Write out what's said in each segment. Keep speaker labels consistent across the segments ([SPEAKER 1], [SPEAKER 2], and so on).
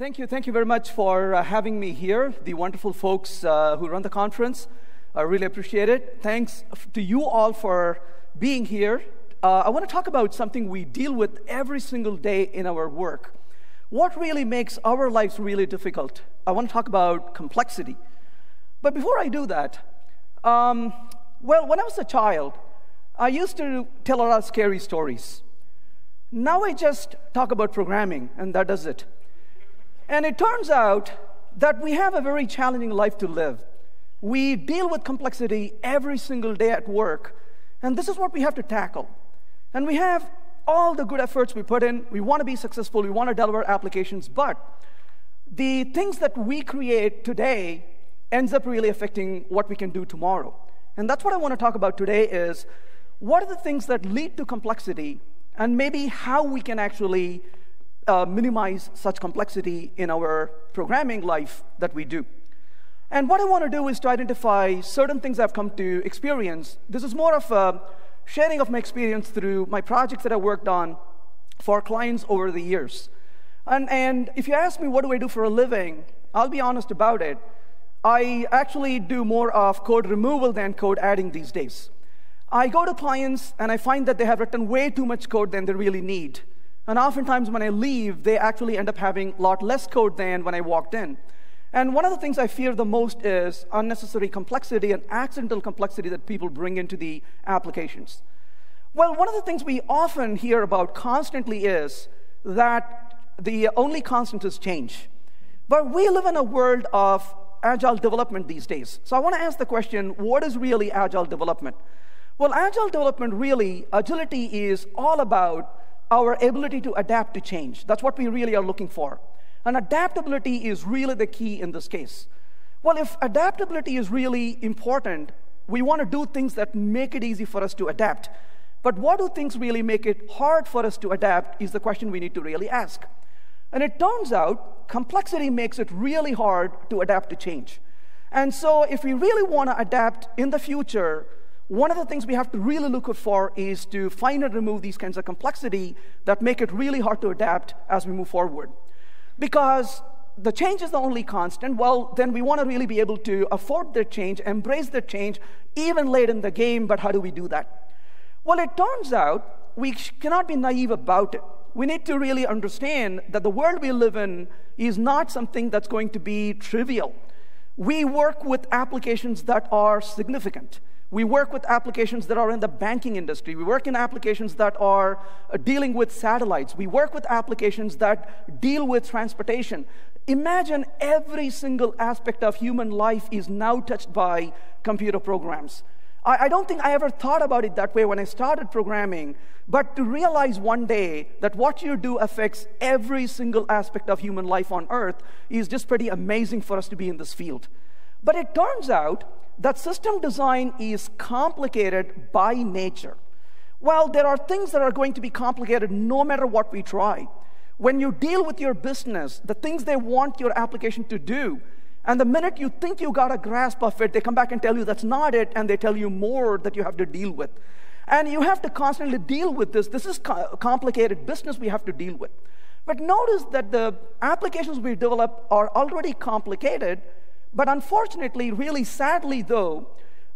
[SPEAKER 1] Thank you. Thank you very much for having me here, the wonderful folks who run the conference. I really appreciate it. Thanks to you all for being here. I want to talk about something we deal with every single day in our work. What really makes our lives really difficult? I want to talk about complexity. But before I do that, when I was a child, I used to tell a lot of scary stories. Now I just talk about programming, and that does it. And it turns out that we have a very challenging life to live. We deal with complexity every single day at work, and this is what we have to tackle. And we have all the good efforts we put in. We want to be successful. We want to deliver applications, but the things that we create today ends up really affecting what we can do tomorrow. And that's what I want to talk about today is what are the things that lead to complexity and maybe how we can actually minimize such complexity in our programming life that we do. And what I want to do is to identify certain things I've come to experience. This is more of a sharing of my experience through my projects that I worked on for clients over the years. And if you ask me what do I do for a living, I'll be honest about it. I actually do more of code removal than code adding these days. I go to clients and I find that they have written way too much code than they really need. And oftentimes when I leave, they actually end up having a lot less code than when I walked in. And one of the things I fear the most is unnecessary complexity and accidental complexity that people bring into the applications. Well, one of the things we often hear about constantly is that the only constant is change. But we live in a world of agile development these days. So I want to ask the question, what is really agile development? Well, agile development really, agility is all about our ability to adapt to change. That's what we really are looking for. And adaptability is really the key in this case. Well, if adaptability is really important, we want to do things that make it easy for us to adapt. But what do things really make it hard for us to adapt is the question we need to really ask. And it turns out complexity makes it really hard to adapt to change. And so if we really want to adapt in the future, one of the things we have to really look for is to find and remove these kinds of complexity that make it really hard to adapt as we move forward. Because the change is the only constant, well, then we want to really be able to afford the change, embrace the change, even late in the game, but how do we do that? Well, it turns out we cannot be naive about it. We need to really understand that the world we live in is not something that's going to be trivial. We work with applications that are significant. We work with applications that are in the banking industry. We work in applications that are dealing with satellites. We work with applications that deal with transportation. Imagine every single aspect of human life is now touched by computer programs. I don't think I ever thought about it that way when I started programming, but to realize one day that what you do affects every single aspect of human life on Earth is just pretty amazing for us to be in this field. But it turns out that system design is complicated by nature. Well, there are things that are going to be complicated no matter what we try. When you deal with your business, the things they want your application to do, and the minute you think you got a grasp of it, they come back and tell you that's not it, and they tell you more that you have to deal with. And you have to constantly deal with this. This is complicated business we have to deal with. But notice that the applications we develop are already complicated, but unfortunately, really sadly though,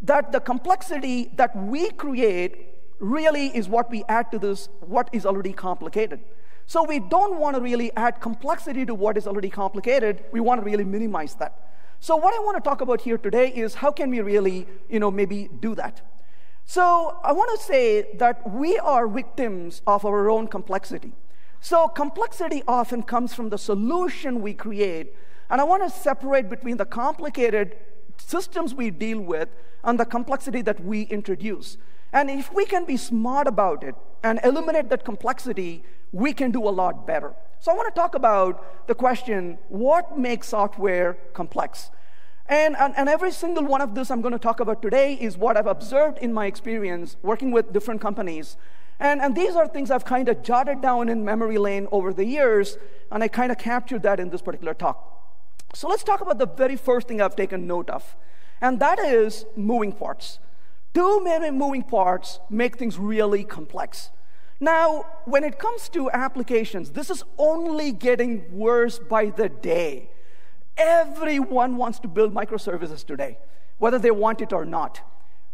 [SPEAKER 1] that the complexity that we create really is what we add to this, what is already complicated. So we don't want to really add complexity to what is already complicated. We want to really minimize that. So what I want to talk about here today is how can we really, maybe do that. So I want to say that we are victims of our own complexity. So complexity often comes from the solution we create. And I want to separate between the complicated systems we deal with and the complexity that we introduce. And if we can be smart about it and eliminate that complexity, we can do a lot better. So I want to talk about the question, what makes software complex? And every single one of this I'm going to talk about today is what I've observed in my experience working with different companies. And these are things I've kind of jotted down in memory lane over the years, and I kind of captured that in this particular talk. So let's talk about the very first thing I've taken note of, and that is moving parts. Too many moving parts make things really complex. Now, when it comes to applications, this is only getting worse by the day. Everyone wants to build microservices today, whether they want it or not.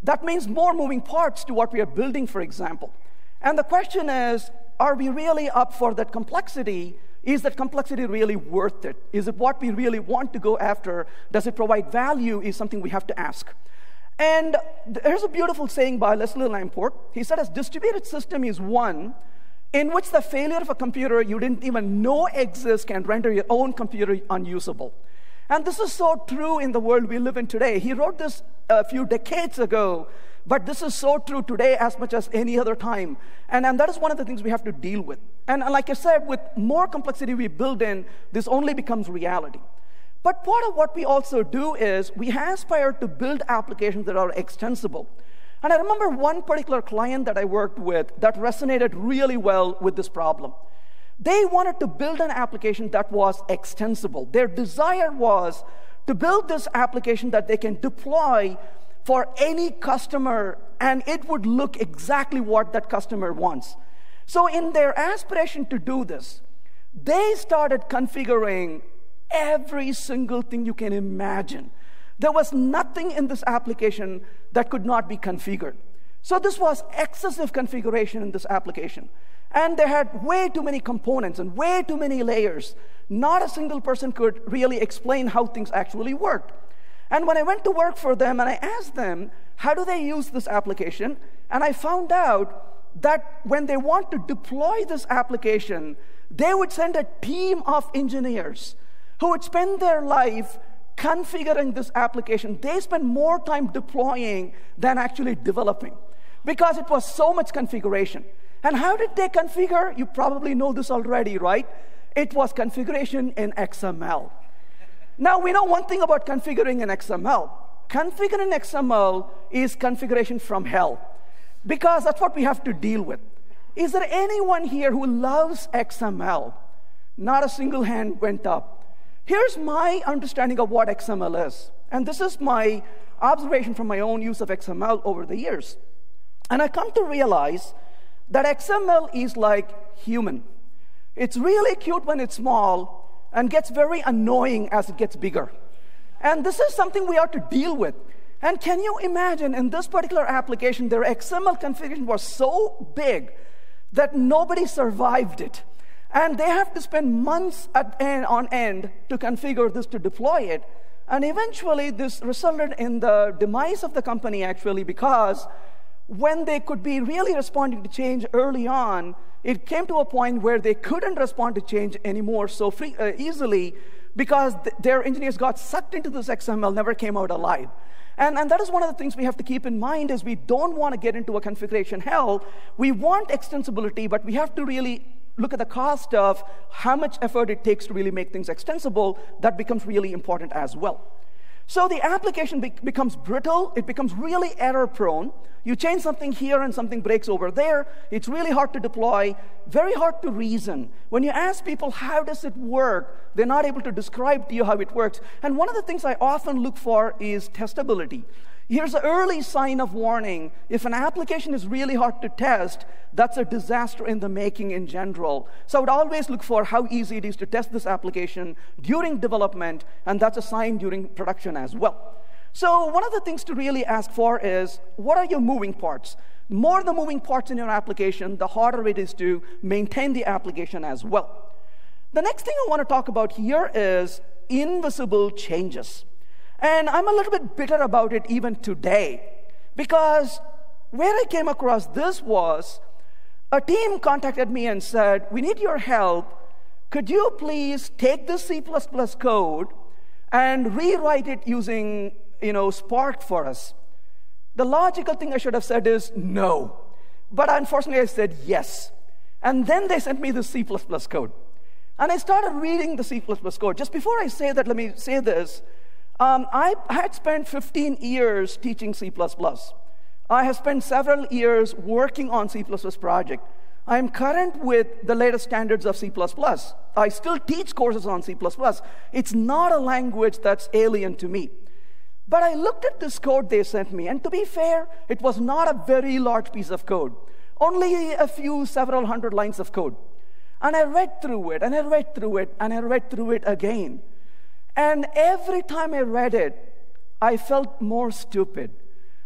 [SPEAKER 1] That means more moving parts to what we are building, for example. And the question is, are we really up for that complexity? Is that complexity really worth it? Is it what we really want to go after? Does it provide value? Is something we have to ask. And there's a beautiful saying by Leslie Lamport. He said, a distributed system is one in which the failure of a computer you didn't even know exists can render your own computer unusable. And this is so true in the world we live in today. He wrote this a few decades ago, but this is so true today as much as any other time. And that is one of the things we have to deal with. And like I said, with more complexity we build in, this only becomes reality. But part of what we also do is we aspire to build applications that are extensible. And I remember one particular client that I worked with that resonated really well with this problem. They wanted to build an application that was extensible. Their desire was to build this application that they can deploy for any customer, and it would look exactly what that customer wants. So in their aspiration to do this, they started configuring every single thing you can imagine. There was nothing in this application that could not be configured. So this was excessive configuration in this application. And they had way too many components and way too many layers. Not a single person could really explain how things actually worked. And when I went to work for them and I asked them, how do they use this application? And I found out that when they want to deploy this application, they would send a team of engineers who would spend their life configuring this application. They spend more time deploying than actually developing because it was so much configuration. And how did they configure? You probably know this already, right? It was configuration in XML. Now, we know one thing about configuring in XML. Configuring in XML is configuration from hell, because that's what we have to deal with. Is there anyone here who loves XML? Not a single hand went up. Here's my understanding of what XML is. And this is my observation from my own use of XML over the years. And I come to realize that XML is like human. It's really cute when it's small and gets very annoying as it gets bigger. And this is something we have to deal with. And can you imagine, in this particular application, their XML configuration was so big that nobody survived it. And they have to spend months on end to configure this, to deploy it. And eventually, this resulted in the demise of the company, actually, because when they could be really responding to change early on, it came to a point where they couldn't respond to change anymore so easily because their engineers got sucked into this XML, never came out alive. And that is one of the things we have to keep in mind is we don't want to get into a configuration hell. We want extensibility, but we have to really look at the cost of how much effort it takes to really make things extensible. That becomes really important as well. So the application becomes brittle. It becomes really error-prone. You change something here and something breaks over there. It's really hard to deploy, very hard to reason. When you ask people, how does it work? They're not able to describe to you how it works. And one of the things I often look for is testability. Here's an early sign of warning. If an application is really hard to test, that's a disaster in the making in general. So I would always look for how easy it is to test this application during development, and that's a sign during production as well. So one of the things to really ask for is, what are your moving parts? The more the moving parts in your application, the harder it is to maintain the application as well. The next thing I want to talk about here is invisible changes. And I'm a little bit bitter about it even today, because where I came across this was a team contacted me and said, we need your help. Could you please take this C++ code and rewrite it using Spark for us? The logical thing I should have said is no. But unfortunately, I said yes. And then they sent me the C++ code. And I started reading the C++ code. Just before I say that, let me say this. I had spent 15 years teaching C++. I have spent several years working on C++ project. I am current with the latest standards of C++. I still teach courses on C++. It's not a language that's alien to me. But I looked at this code they sent me, and to be fair, it was not a very large piece of code. only several hundred lines of code. And I read through it, and I read through it, and I read through it again. And every time I read it, I felt more stupid.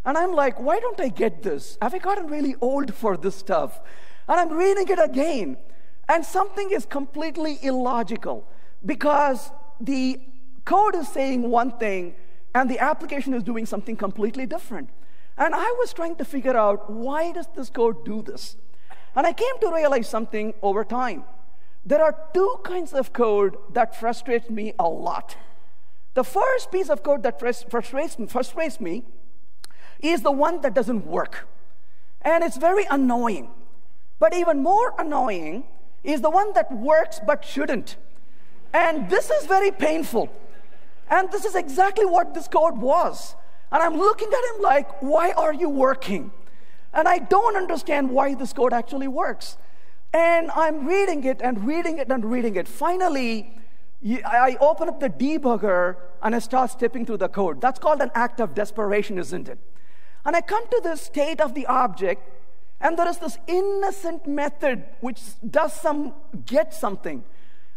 [SPEAKER 1] And I'm like, why don't I get this? Have I gotten really old for this stuff? And I'm reading it again. And something is completely illogical because the code is saying one thing and the application is doing something completely different. And I was trying to figure out, why does this code do this? And I came to realize something over time. There are two kinds of code that frustrates me a lot. The first piece of code that frustrates me is the one that doesn't work. And it's very annoying. But even more annoying is the one that works but shouldn't. And this is very painful. And this is exactly what this code was. And I'm looking at him like, why are you working? And I don't understand why this code actually works. And I'm reading it and reading it and reading it. Finally, I open up the debugger and I start stepping through the code. That's called an act of desperation, isn't it? And I come to this state of the object, and there is this innocent method which gets something.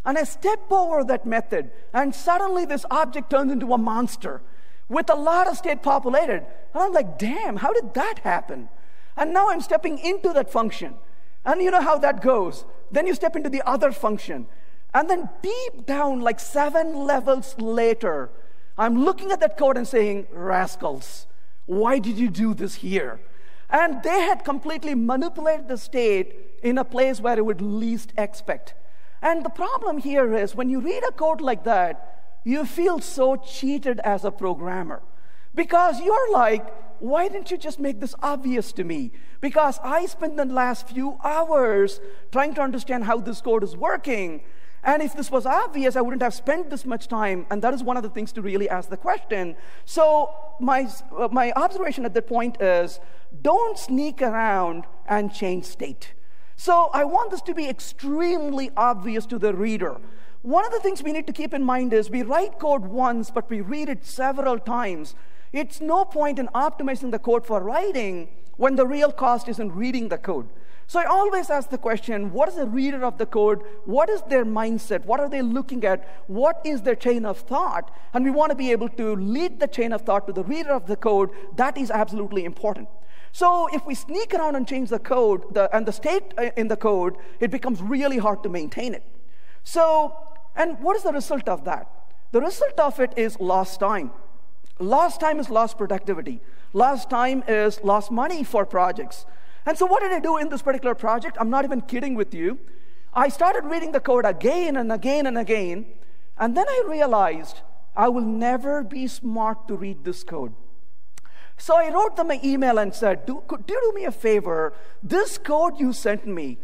[SPEAKER 1] And I step over that method, and suddenly this object turns into a monster with a lot of state populated. And I'm like, damn, how did that happen? And now I'm stepping into that function. And you know how that goes. Then you step into the other function. And then deep down, like 7 levels later, I'm looking at that code and saying, rascals, why did you do this here? And they had completely manipulated the state in a place where it would least expect. And the problem here is, when you read a code like that, you feel so cheated as a programmer. Because you're like, why didn't you just make this obvious to me? Because I spent the last few hours trying to understand how this code is working. And if this was obvious, I wouldn't have spent this much time. And that is one of the things to really ask the question. So my observation at that point is, don't sneak around and change state. So I want this to be extremely obvious to the reader. One of the things we need to keep in mind is, we write code once, but we read it several times. It's no point in optimizing the code for writing when the real cost is in reading the code. So I always ask the question, what is the reader of the code? What is their mindset? What are they looking at? What is their chain of thought? And we want to be able to lead the chain of thought to the reader of the code. That is absolutely important. So if we sneak around and change the code, and the state in the code, it becomes really hard to maintain it. So, and what is the result of that? The result of it is lost time. Lost time is lost productivity. Lost time is lost money for projects. And so what did I do in this particular project? I'm not even kidding with you. I started reading the code again and again and again, and then I realized I will never be smart to read this code. So I wrote them an email and said, could you do me a favor? This code you sent me,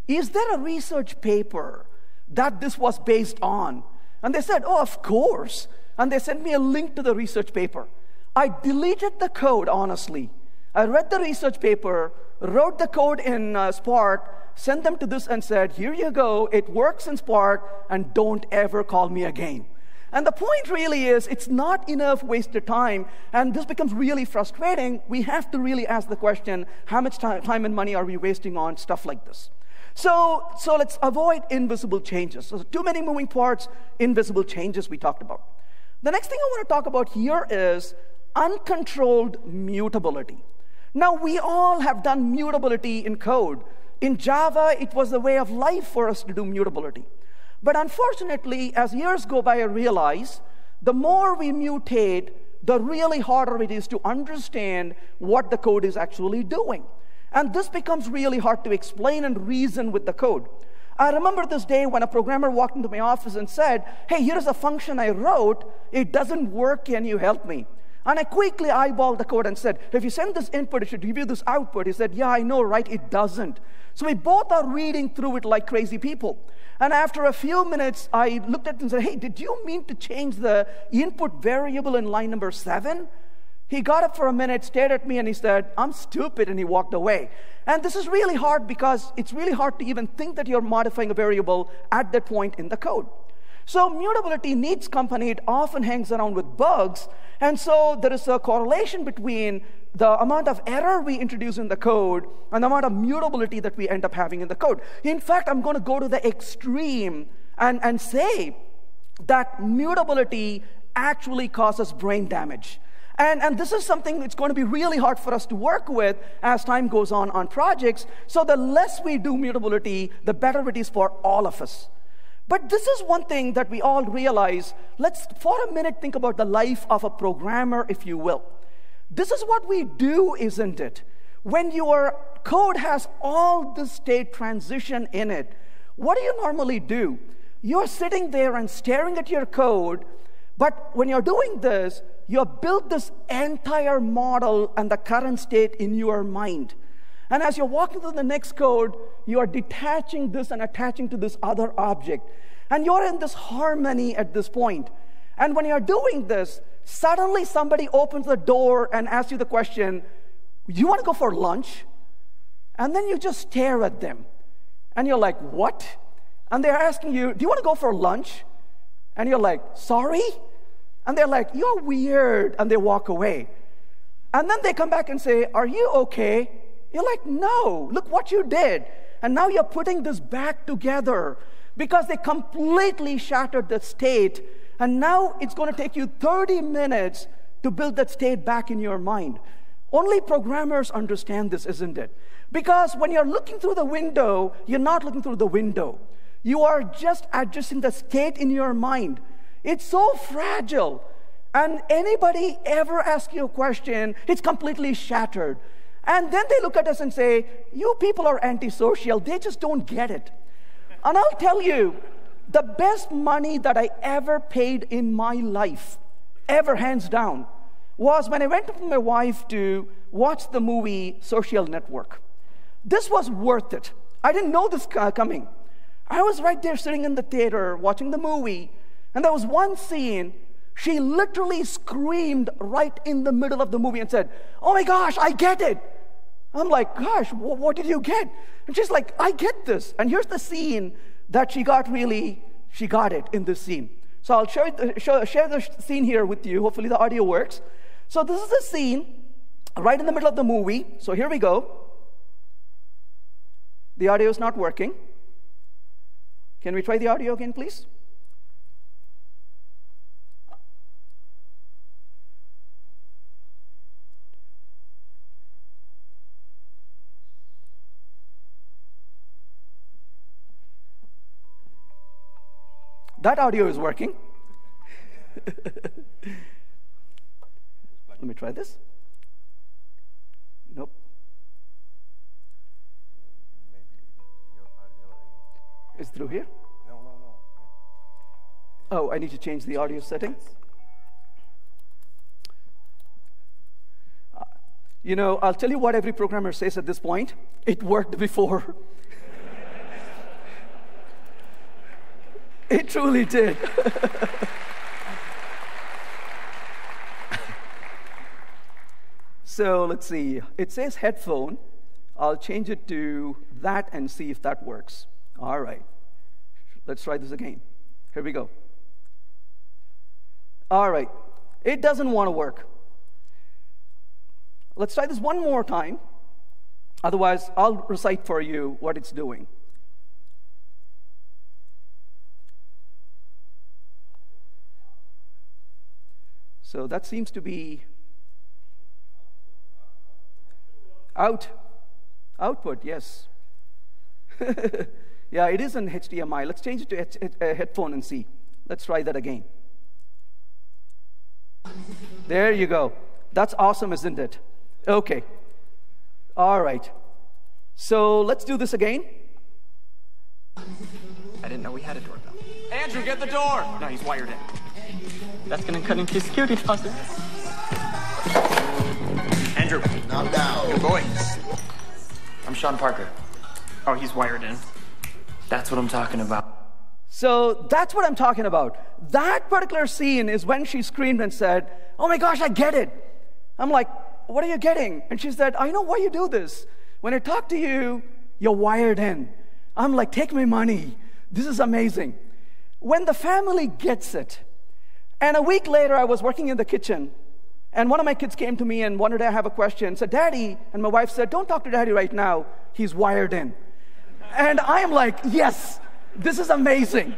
[SPEAKER 1] is there a research paper that this was based on? And they said, oh, of course. And they sent me a link to the research paper. I deleted the code, honestly. I read the research paper, wrote the code in Spark, sent them to this and said, here you go, it works in Spark, and don't ever call me again. And the point really is, it's not enough wasted time, and this becomes really frustrating. We have to really ask the question, how much time and money are we wasting on stuff like this? So let's avoid invisible changes. So too many moving parts, invisible changes we talked about. The next thing I want to talk about here is uncontrolled mutability. Now, we all have done mutability in code. In Java, it was a way of life for us to do mutability. But unfortunately, as years go by, I realize the more we mutate, the really harder it is to understand what the code is actually doing. And this becomes really hard to explain and reason with the code. I remember this day when a programmer walked into my office and said, hey, here's a function I wrote. It doesn't work. Can you help me? And I quickly eyeballed the code and said, if you send this input, it should give you this output. He said, yeah, I know, right? It doesn't. So we both are reading through it like crazy people. And after a few minutes, I looked at it and said, hey, did you mean to change the input variable in line number 7? He got up for a minute, stared at me, and he said, I'm stupid, and he walked away. And this is really hard because it's really hard to even think that you're modifying a variable at that point in the code. So mutability needs company. It often hangs around with bugs. And so there is a correlation between the amount of error we introduce in the code and the amount of mutability that we end up having in the code. In fact, I'm going to go to the extreme and say that mutability actually causes brain damage. And this is something that's going to be really hard for us to work with as time goes on projects. So the less we do mutability, the better it is for all of us. But this is one thing that we all realize. Let's, for a minute, think about the life of a programmer, if you will. This is what we do, isn't it? When your code has all this state transition in it, what do you normally do? You're sitting there and staring at your code, but when you're doing this, you have built this entire model and the current state in your mind. And as you're walking through the next code, you are detaching this and attaching to this other object. And you're in this harmony at this point. And when you're doing this, suddenly somebody opens the door and asks you the question, do you want to go for lunch? And then you just stare at them. And you're like, what? And they're asking you, do you want to go for lunch? And you're like, sorry? And they're like, you're weird. And they walk away. And then they come back and say, are you okay? You're like, no, look what you did. And now you're putting this back together because they completely shattered the state. And now it's going to take you 30 minutes to build that state back in your mind. Only programmers understand this, isn't it? Because when you're looking through the window, you're not looking through the window. You are just adjusting the state in your mind. It's so fragile. And anybody ever asks you a question, it's completely shattered. And then they look at us and say, you people are antisocial. They just don't get it. And I'll tell you, the best money that I ever paid in my life, ever hands down, was when I went with my wife to watch the movie Social Network. This was worth it. I didn't know this coming. I was right there sitting in the theater watching the movie, and there was one scene. She literally screamed right in the middle of the movie and said, oh my gosh, I get it. I'm like, gosh, what did you get? And she's like, I get this. And here's the scene that she got it in this scene. So I'll share the scene here with you. Hopefully the audio works. So this is the scene right in the middle of the movie. So here we go. The audio is not working. Can we try the audio again, please? That audio is working. Let me try this. Nope. Is it through here?
[SPEAKER 2] No.
[SPEAKER 1] Oh, I need to change the audio setting. I'll tell you what every programmer says at this point. It worked before. It truly did. So let's see. It says headphone. I'll change it to that and see if that works. All right. Let's try this again. Here we go. All right. It doesn't want to work. Let's try this one more time. Otherwise, I'll recite for you what it's doing. So that seems to be output, yes. Yeah, it is an HDMI. Let's change it to a headphone and see. Let's try that again. There you go. That's awesome, isn't it? Okay. All right. So let's do this again.
[SPEAKER 3] I didn't know we had a doorbell.
[SPEAKER 2] Andrew, get the door!
[SPEAKER 3] No, he's wired in. That's gonna cut into security process.
[SPEAKER 2] Andrew.
[SPEAKER 4] Now down.
[SPEAKER 2] Good boy. I'm Sean Parker.
[SPEAKER 3] Oh, he's wired in.
[SPEAKER 2] That's what I'm talking about.
[SPEAKER 1] So that's what I'm talking about. That particular scene is when she screamed and said, oh my gosh, I get it. I'm like, what are you getting? And she said, I know why you do this. When I talk to you, you're wired in. I'm like, take my money. This is amazing. when the family gets it. And a week later, I was working in the kitchen, and one of my kids came to me and wanted to have a question. Said, Daddy, and my wife said, don't talk to Daddy right now. He's wired in. And I am like, yes, this is amazing.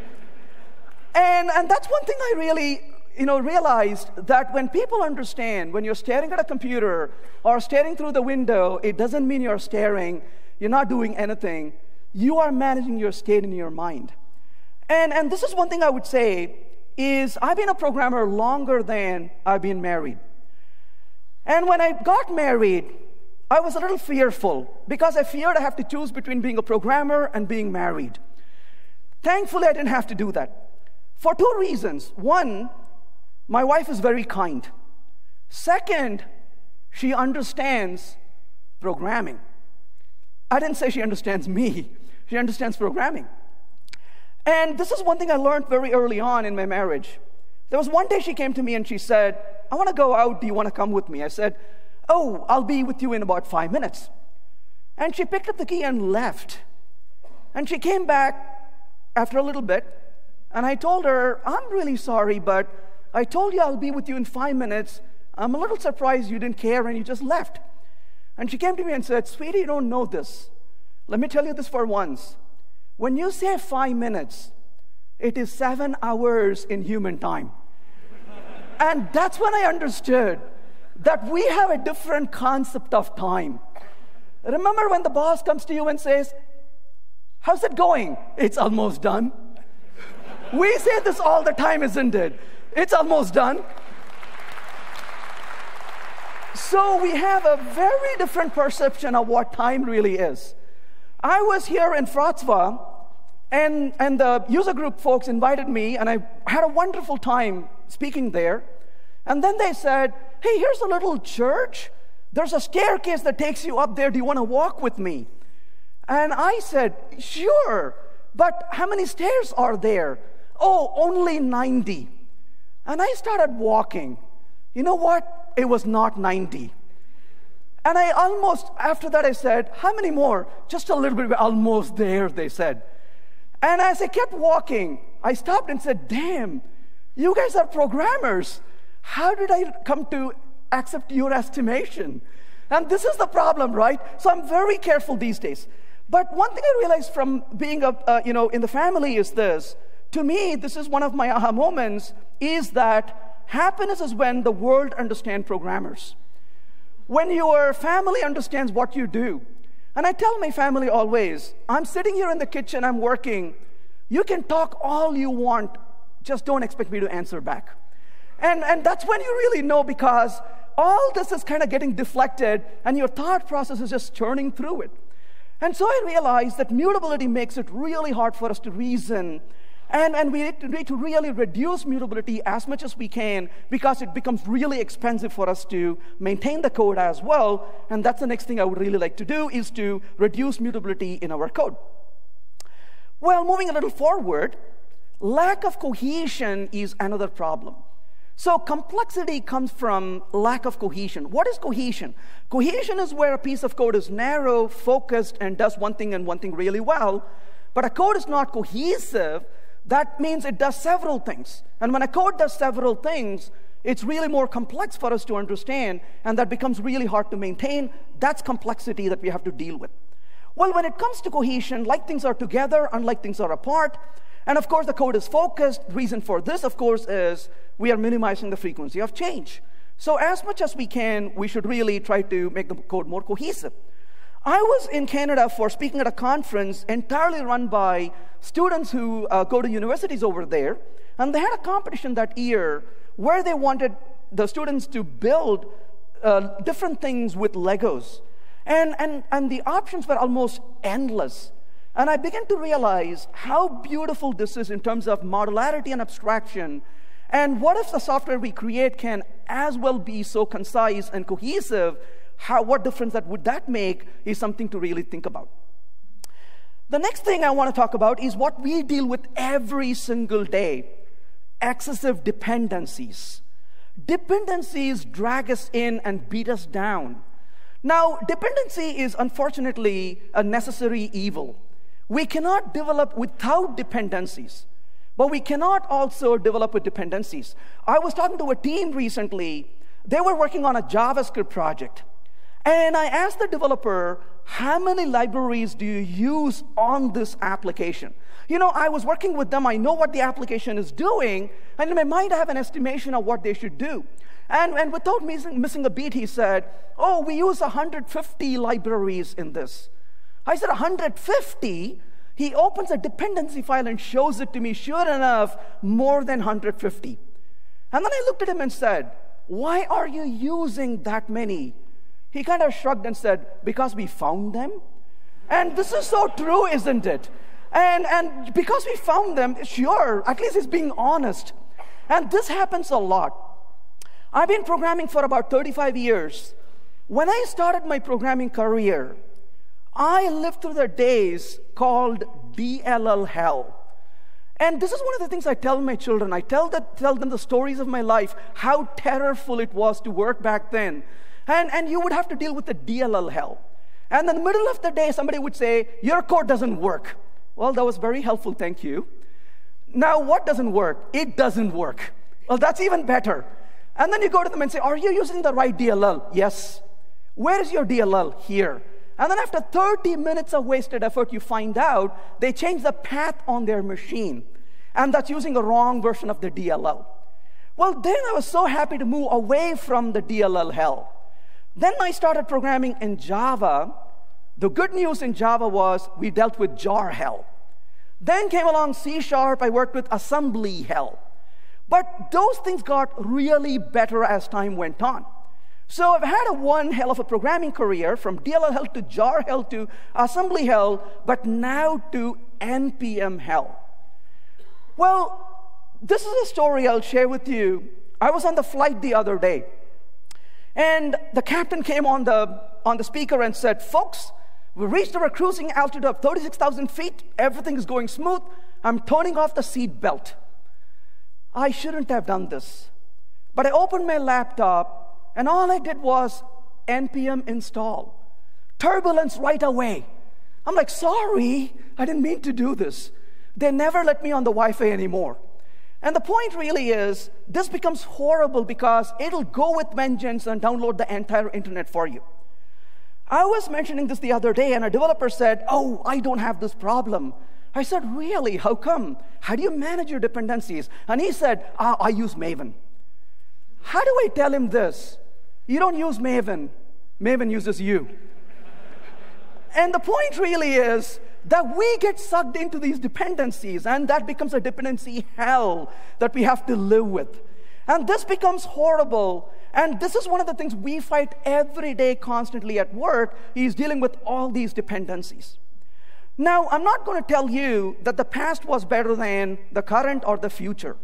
[SPEAKER 1] And that's one thing I really realized, that when people understand, when you're staring at a computer or staring through the window, it doesn't mean you're staring, you're not doing anything. You are managing your state in your mind. And this is one thing I would say is I've been a programmer longer than I've been married. And when I got married, I was a little fearful because I feared I have to choose between being a programmer and being married. Thankfully, I didn't have to do that for two reasons. One, my wife is very kind. Second, she understands programming. I didn't say she understands me. She understands programming. And this is one thing I learned very early on in my marriage. There was one day she came to me and she said, I want to go out. Do you want to come with me? I said, oh, I'll be with you in about 5 minutes. And she picked up the key and left. And she came back after a little bit, and I told her, I'm really sorry, but I told you I'll be with you in 5 minutes. I'm a little surprised you didn't care and you just left. And she came to me and said, sweetie, you don't know this. Let me tell you this for once. When you say 5 minutes, it is 7 hours in human time. And that's when I understood that we have a different concept of time. Remember when the boss comes to you and says, how's it going? It's almost done. We say this all the time, isn't it? It's almost done. So we have a very different perception of what time really is. I was here in Wrocław, and the user group folks invited me, and I had a wonderful time speaking there. And then they said, hey, here's a little church. There's a staircase that takes you up there. Do you want to walk with me? And I said, sure, but how many stairs are there? Oh, only 90. And I started walking. You know what? It was not 90. And I almost, after that I said, how many more? Just a little bit, almost there, they said. And as I kept walking, I stopped and said, damn, you guys are programmers. How did I come to accept your estimation? And this is the problem, right? So I'm very careful these days. But one thing I realized from being in the family is this. To me, this is one of my aha moments, is that happiness is when the world understands programmers. When your family understands what you do. And I tell my family always, I'm sitting here in the kitchen, I'm working. You can talk all you want, just don't expect me to answer back. And that's when you really know, because all this is kind of getting deflected and your thought process is just churning through it. And so I realized that mutability makes it really hard for us to reason. And we need to really reduce mutability as much as we can, because it becomes really expensive for us to maintain the code as well. And that's the next thing I would really like to do, is to reduce mutability in our code. Well, moving a little forward, lack of cohesion is another problem. So complexity comes from lack of cohesion. What is cohesion? Cohesion is where a piece of code is narrow, focused, and does one thing and one thing really well. But a code is not cohesive. That means it does several things. And when a code does several things, it's really more complex for us to understand, and that becomes really hard to maintain. That's complexity that we have to deal with. Well, when it comes to cohesion, like things are together, unlike things are apart. And of course, the code is focused. The reason for this, of course, is we are minimizing the frequency of change. So as much as we can, we should really try to make the code more cohesive. I was in Canada for speaking at a conference entirely run by students who go to universities over there. And they had a competition that year where they wanted the students to build different things with Legos. And the options were almost endless. And I began to realize how beautiful this is in terms of modularity and abstraction. And what if the software we create can as well be so concise and cohesive? What difference would that make is something to really think about. The next thing I want to talk about is what we deal with every single day: excessive dependencies. Dependencies drag us in and beat us down. Now, dependency is unfortunately a necessary evil. We cannot develop without dependencies. But we cannot also develop with dependencies. I was talking to a team recently. They were working on a JavaScript project. And I asked the developer, how many libraries do you use on this application? You know, I was working with them. I know what the application is doing. And in my mind, I have an estimation of what they should do. And without missing a beat, he said, oh, we use 150 libraries in this. I said, 150? He opens a dependency file and shows it to me. Sure enough, more than 150. And then I looked at him and said, why are you using that many? He kind of shrugged and said, because we found them. And this is so true, isn't it? And because we found them, sure, at least he's being honest. And this happens a lot. I've been programming for about 35 years. When I started my programming career, I lived through the days called DLL hell. And this is one of the things I tell my children. I tell them the stories of my life, how terrible it was to work back then. And you would have to deal with the DLL hell. And in the middle of the day, somebody would say, your code doesn't work. Well, that was very helpful, thank you. Now, what doesn't work? It doesn't work. Well, that's even better. And then you go to them and say, are you using the right DLL? Yes. Where is your DLL? Here. And then after 30 minutes of wasted effort, you find out they changed the path on their machine. And that's using a wrong version of the DLL. Well, then I was so happy to move away from the DLL hell. Then I started programming in Java. The good news in Java was we dealt with jar hell. Then came along C#, I worked with assembly hell. But those things got really better as time went on. So I've had one hell of a programming career, from DLL hell to jar hell to assembly hell, but now to NPM hell. Well, this is a story I'll share with you. I was on the flight the other day, and the captain came on the speaker and said, folks, we reached our cruising altitude of 36,000 feet. Everything is going smooth. I'm turning off the seat belt. I shouldn't have done this. But I opened my laptop, and all I did was NPM install. Turbulence right away. I'm like, sorry, I didn't mean to do this. They never let me on the Wi-Fi anymore. And the point really is, this becomes horrible because it'll go with vengeance and download the entire internet for you. I was mentioning this the other day, and a developer said, oh, I don't have this problem. I said, really? How come? How do you manage your dependencies? And he said, I use Maven. How do I tell him this? You don't use Maven. Maven uses you. And the point really is that we get sucked into these dependencies, and that becomes a dependency hell that we have to live with. And this becomes horrible. And this is one of the things we fight every day constantly at work, is dealing with all these dependencies. Now, I'm not going to tell you that the past was better than the current or the future.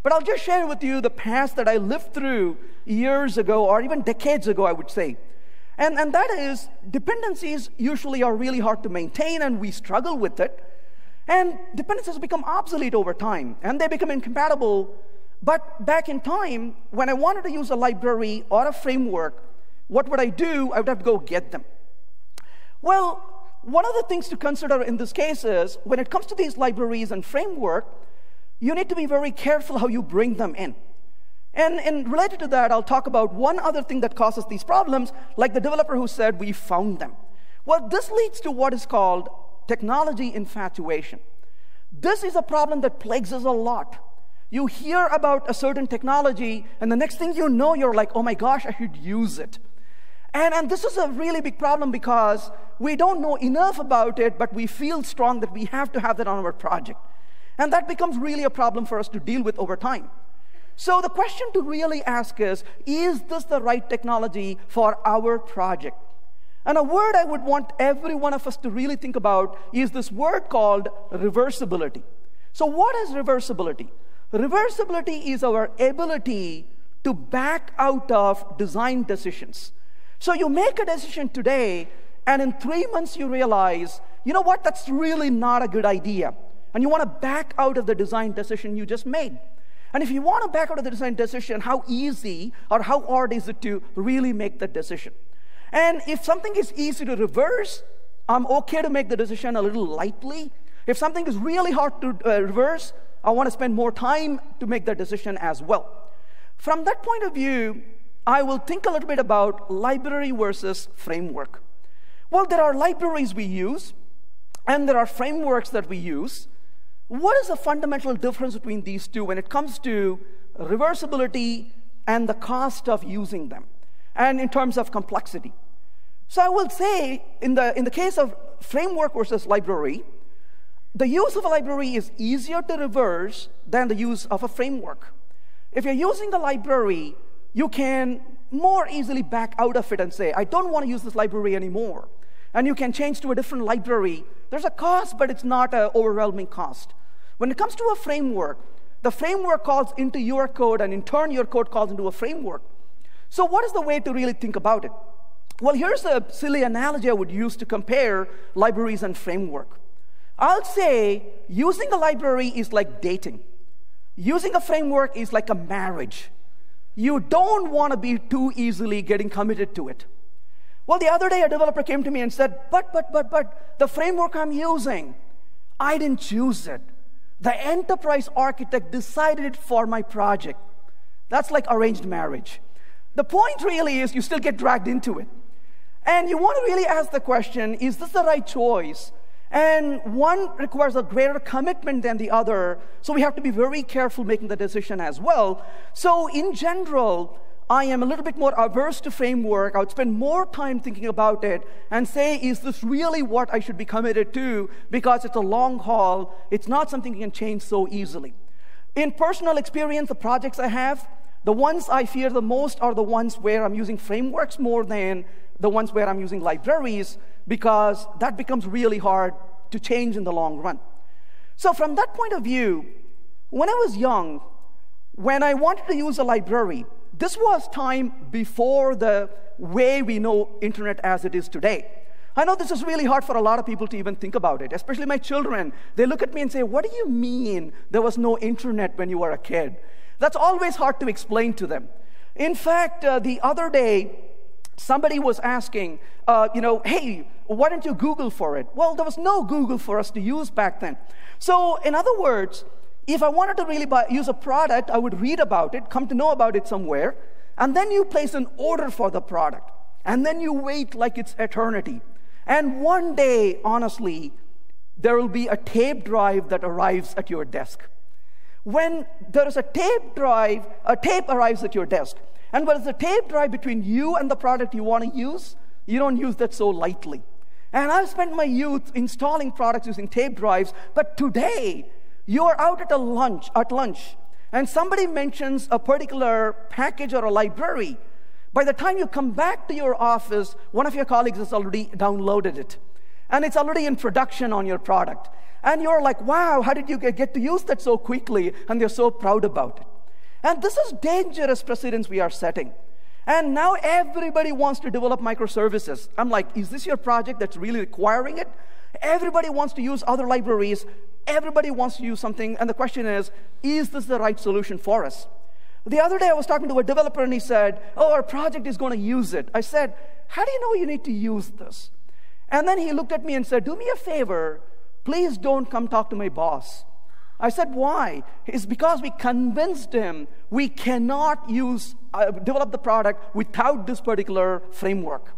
[SPEAKER 1] But I'll just share with you the past that I lived through years ago, or even decades ago, I would say. And that is, dependencies usually are really hard to maintain, and we struggle with it. And dependencies become obsolete over time, and they become incompatible. But back in time, when I wanted to use a library or a framework, what would I do? I would have to go get them. Well, one of the things to consider in this case is, when it comes to these libraries and framework, you need to be very careful how you bring them in. And related to that, I'll talk about one other thing that causes these problems, like the developer who said, we found them. Well, this leads to what is called technology infatuation. This is a problem that plagues us a lot. You hear about a certain technology, and the next thing you know, you're like, oh my gosh, I should use it. And this is a really big problem because we don't know enough about it, but we feel strong that we have to have that on our project. And that becomes really a problem for us to deal with over time. So the question to really ask is this the right technology for our project? And a word I would want every one of us to really think about is this word called reversibility. So what is reversibility? Reversibility is our ability to back out of design decisions. So you make a decision today, and in 3 months you realize, you know what, that's really not a good idea. And you want to back out of the design decision you just made. And if you want to back out of the design decision, how easy or how hard is it to really make the decision? And if something is easy to reverse, I'm okay to make the decision a little lightly. If something is really hard to reverse, I want to spend more time to make that decision as well. From that point of view, I will think a little bit about library versus framework. Well, there are libraries we use, and there are frameworks that we use. What is the fundamental difference between these two when it comes to reversibility and the cost of using them, and in terms of complexity? So I will say, in the case of framework versus library, the use of a library is easier to reverse than the use of a framework. If you're using a library, you can more easily back out of it and say, I don't want to use this library anymore. And you can change to a different library. There's a cost, but it's not an overwhelming cost. When it comes to a framework, the framework calls into your code, and in turn, your code calls into a framework. So what is the way to really think about it? Well, here's a silly analogy I would use to compare libraries and framework. I'll say using a library is like dating. Using a framework is like a marriage. You don't want to be too easily getting committed to it. Well, the other day a developer came to me and said, but, the framework I'm using, I didn't choose it. The enterprise architect decided it for my project. That's like arranged marriage. The point really is you still get dragged into it. And you want to really ask the question, is this the right choice? And one requires a greater commitment than the other, so we have to be very careful making the decision as well. So in general, I am a little bit more averse to framework. I would spend more time thinking about it and say, is this really what I should be committed to? Because it's a long haul. It's not something you can change so easily. In personal experience, the projects I have, the ones I fear the most are the ones where I'm using frameworks more than the ones where I'm using libraries, because that becomes really hard to change in the long run. So from that point of view, when I was young, when I wanted to use a library, this was time before the way we know internet as it is today. I know this is really hard for a lot of people to even think about it, especially my children. They look at me and say, what do you mean there was no internet when you were a kid? That's always hard to explain to them. In fact, the other day, somebody was asking, hey, why don't you Google for it? Well, there was no Google for us to use back then. So in other words, if I wanted to really use a product, I would read about it, come to know about it somewhere, and then you place an order for the product. And then you wait like it's eternity. And one day, honestly, there will be a tape drive that arrives at your desk. When there is a tape arrives at your desk. And when there's a tape drive between you and the product you want to use, you don't use that so lightly. And I've spent my youth installing products using tape drives, but today, you're out at lunch, and somebody mentions a particular package or a library. By the time you come back to your office, one of your colleagues has already downloaded it. And it's already in production on your product. And you're like, wow, how did you get to use that so quickly? And they're so proud about it. And this is dangerous precedence we are setting. And now everybody wants to develop microservices. I'm like, is this your project that's really requiring it? Everybody wants to use other libraries. Everybody wants to use something. And the question is this the right solution for us? The other day I was talking to a developer and he said, oh, our project is going to use it. I said, how do you know you need to use this? And then he looked at me and said, do me a favor. Please don't come talk to my boss. I said, why? It's because we convinced him we cannot develop the product without this particular framework.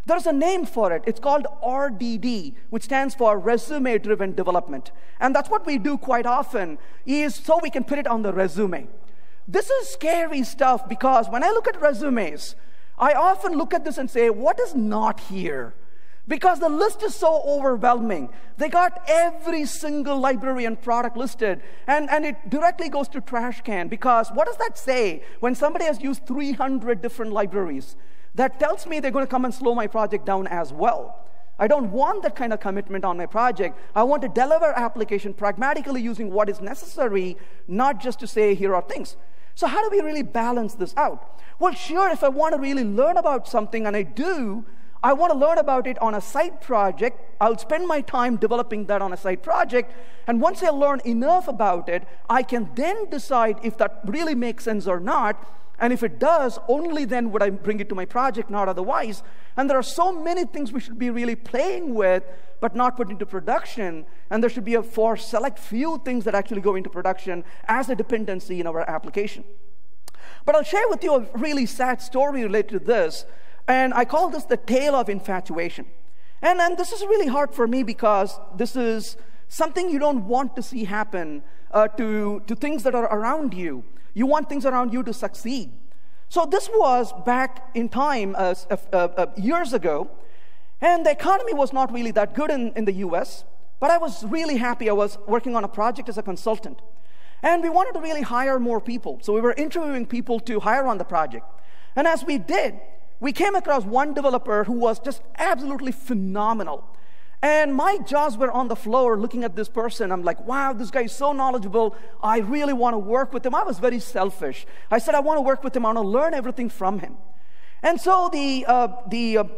[SPEAKER 1] There's a name for it. It's called RDD, which stands for resume-driven development. And that's what we do quite often, is so we can put it on the resume. This is scary stuff because when I look at resumes, I often look at this and say, what is not here? Because the list is so overwhelming. They got every single library and product listed, and it directly goes to trash can. Because what does that say when somebody has used 300 different libraries? That tells me they're going to come and slow my project down as well. I don't want that kind of commitment on my project. I want to deliver application pragmatically using what is necessary, not just to say, here are things. So how do we really balance this out? Well, sure, if I want to really learn about something, and I do, I want to learn about it on a side project. I'll spend my time developing that on a side project. And once I learn enough about it, I can then decide if that really makes sense or not. And if it does, only then would I bring it to my project, not otherwise. And there are so many things we should be really playing with, but not put into production. And there should be for select few things that actually go into production as a dependency in our application. But I'll share with you a really sad story related to this. And I call this the Tale of Infatuation. And this is really hard for me because this is something you don't want to see happen to things that are around you. You want things around you to succeed. So this was back in time years ago. And the economy was not really that good in the US. But I was really happy. I was working on a project as a consultant. And we wanted to really hire more people. So we were interviewing people to hire on the project. And as we did, we came across one developer who was just absolutely phenomenal. And my jaws were on the floor looking at this person. I'm like, wow, this guy is so knowledgeable. I really want to work with him. I was very selfish. I said, I want to work with him. I want to learn everything from him. And so the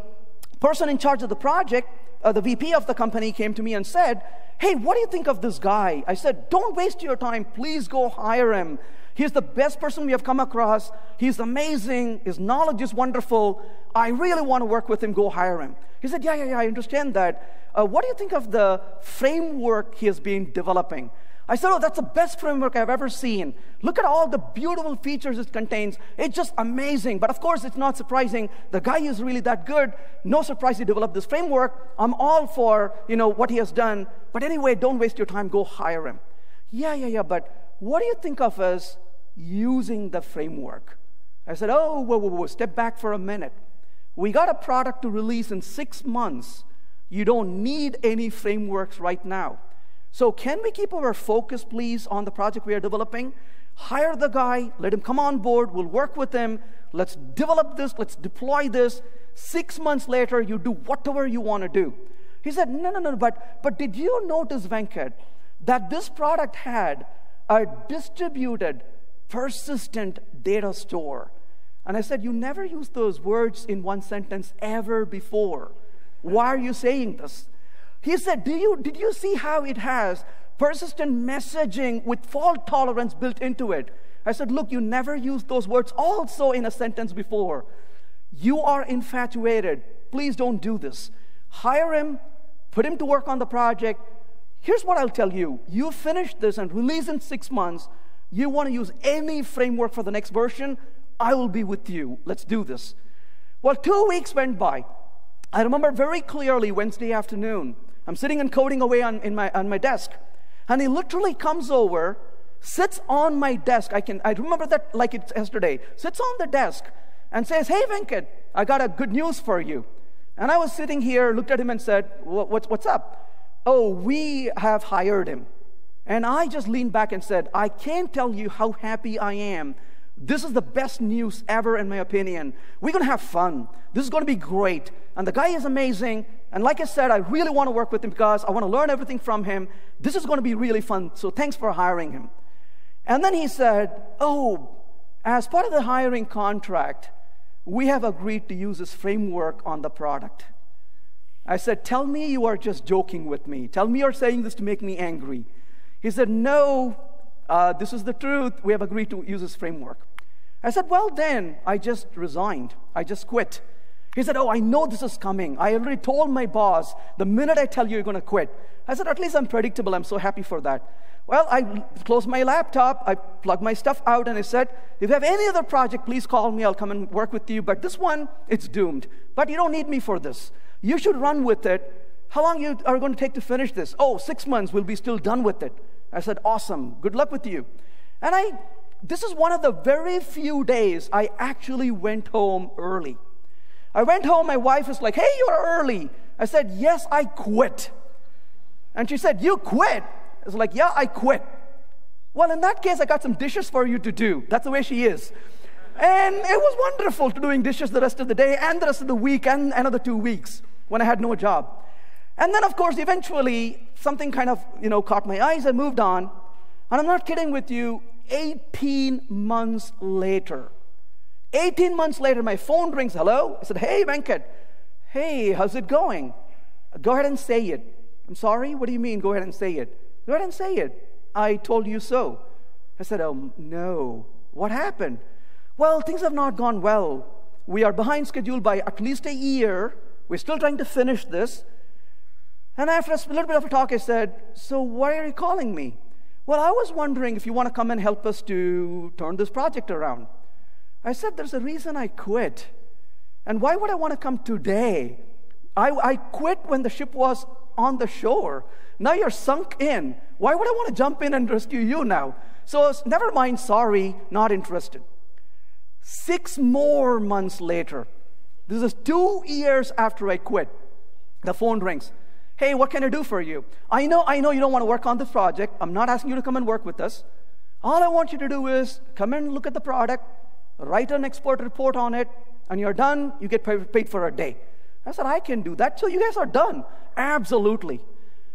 [SPEAKER 1] person in charge of the project, the VP of the company, came to me and said, hey, what do you think of this guy? I said, don't waste your time. Please go hire him. He's the best person we have come across. He's amazing. His knowledge is wonderful. I really want to work with him. Go hire him. He said, yeah, I understand that. What do you think of the framework he has been developing? I said, oh, that's the best framework I've ever seen. Look at all the beautiful features it contains. It's just amazing. But of course, it's not surprising. The guy is really that good. No surprise he developed this framework. I'm all for, what he has done. But anyway, don't waste your time. Go hire him. Yeah. But what do you think of us using the framework? I said, oh, whoa, step back for a minute. We got a product to release in 6 months. You don't need any frameworks right now. So can we keep our focus, please, on the project we are developing? Hire the guy, let him come on board, we'll work with him, let's develop this, let's deploy this. 6 months later, you do whatever you want to do. He said, no, but did you notice, Venkat, that this product had a distributed, persistent data store? And I said, you never used those words in one sentence ever before. Why are you saying this? He said, did you see how it has persistent messaging with fault tolerance built into it? I said, look, you never used those words also in a sentence before. You are infatuated. Please don't do this. Hire him, put him to work on the project. Here's what I'll tell you. You finish this and release in 6 months. You want to use any framework for the next version, I will be with you. Let's do this. Well, 2 weeks went by. I remember very clearly Wednesday afternoon. I'm sitting and coding away on my desk. And he literally comes over, sits on my desk. I remember that like it's yesterday. Sits on the desk and says, hey, Venkat, I got a good news for you. And I was sitting here, looked at him and said, what's up? Oh, we have hired him. And I just leaned back and said, I can't tell you how happy I am. This is the best news ever, in my opinion. We're going to have fun. This is going to be great. And the guy is amazing. And like I said, I really want to work with him because I want to learn everything from him. This is going to be really fun. So thanks for hiring him. And then he said, oh, as part of the hiring contract, we have agreed to use this framework on the product. I said, tell me you are just joking with me. Tell me you're saying this to make me angry. He said, no, this is the truth. We have agreed to use this framework. I said, well, then, I just resigned. I just quit. He said, oh, I know this is coming. I already told my boss, the minute I tell you you're going to quit. I said, at least I'm predictable. I'm so happy for that. Well, I closed my laptop. I plugged my stuff out, and I said, if you have any other project, please call me. I'll come and work with you. But this one, it's doomed. But you don't need me for this. You should run with it. How long you are going to take to finish this? Oh, 6 months. We'll be still done with it. I said, awesome. Good luck with you. And this is one of the very few days I actually went home early. I went home. My wife was like, hey, you're early. I said, yes, I quit. And she said, you quit? I was like, yeah, I quit. Well, in that case, I got some dishes for you to do. That's the way she is. And it was wonderful to doing dishes the rest of the day and the rest of the week and another 2 weeks when I had no job. And then, of course, eventually, something kind of, caught my eyes. I moved on. And I'm not kidding with you, 18 months later, my phone rings. Hello? I said, hey, Venkat. Hey, how's it going? Go ahead and say it. I'm sorry? What do you mean, go ahead and say it? Go ahead and say it. I told you so. I said, oh, no. What happened? Well, things have not gone well. We are behind schedule by at least a year. We're still trying to finish this. And after a little bit of a talk, I said, so why are you calling me? Well, I was wondering if you want to come and help us to turn this project around. I said, there's a reason I quit. And why would I want to come today? I quit when the ship was on the shore. Now you're sunk in. Why would I want to jump in and rescue you now? So never mind, sorry, not interested. 6 more months later, this is 2 years after I quit, the phone rings. Hey, what can I do for you? I know you don't want to work on this project. I'm not asking you to come and work with us. All I want you to do is come and look at the product, write an expert report on it, and you're done. You get paid for a day. I said, I can do that. So you guys are done. Absolutely.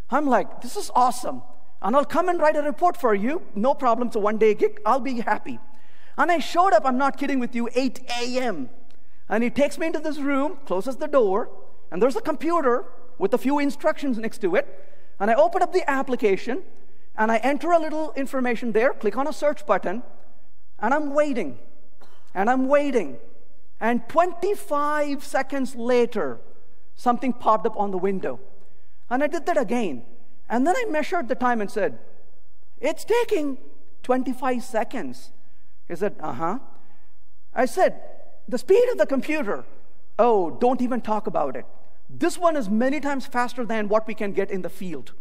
[SPEAKER 1] I'm like, this is awesome. And I'll come and write a report for you. No problem. It's a one-day gig. I'll be happy. And I showed up, I'm not kidding with you, 8 a.m. And he takes me into this room, closes the door, and there's a computer with a few instructions next to it. And I open up the application, and I enter a little information there, click on a search button, and I'm waiting. And I'm waiting. And 25 seconds later, something popped up on the window. And I did that again. And then I measured the time and said, it's taking 25 seconds. He said, uh-huh. I said, the speed of the computer, oh, don't even talk about it. This one is many times faster than what we can get in the field.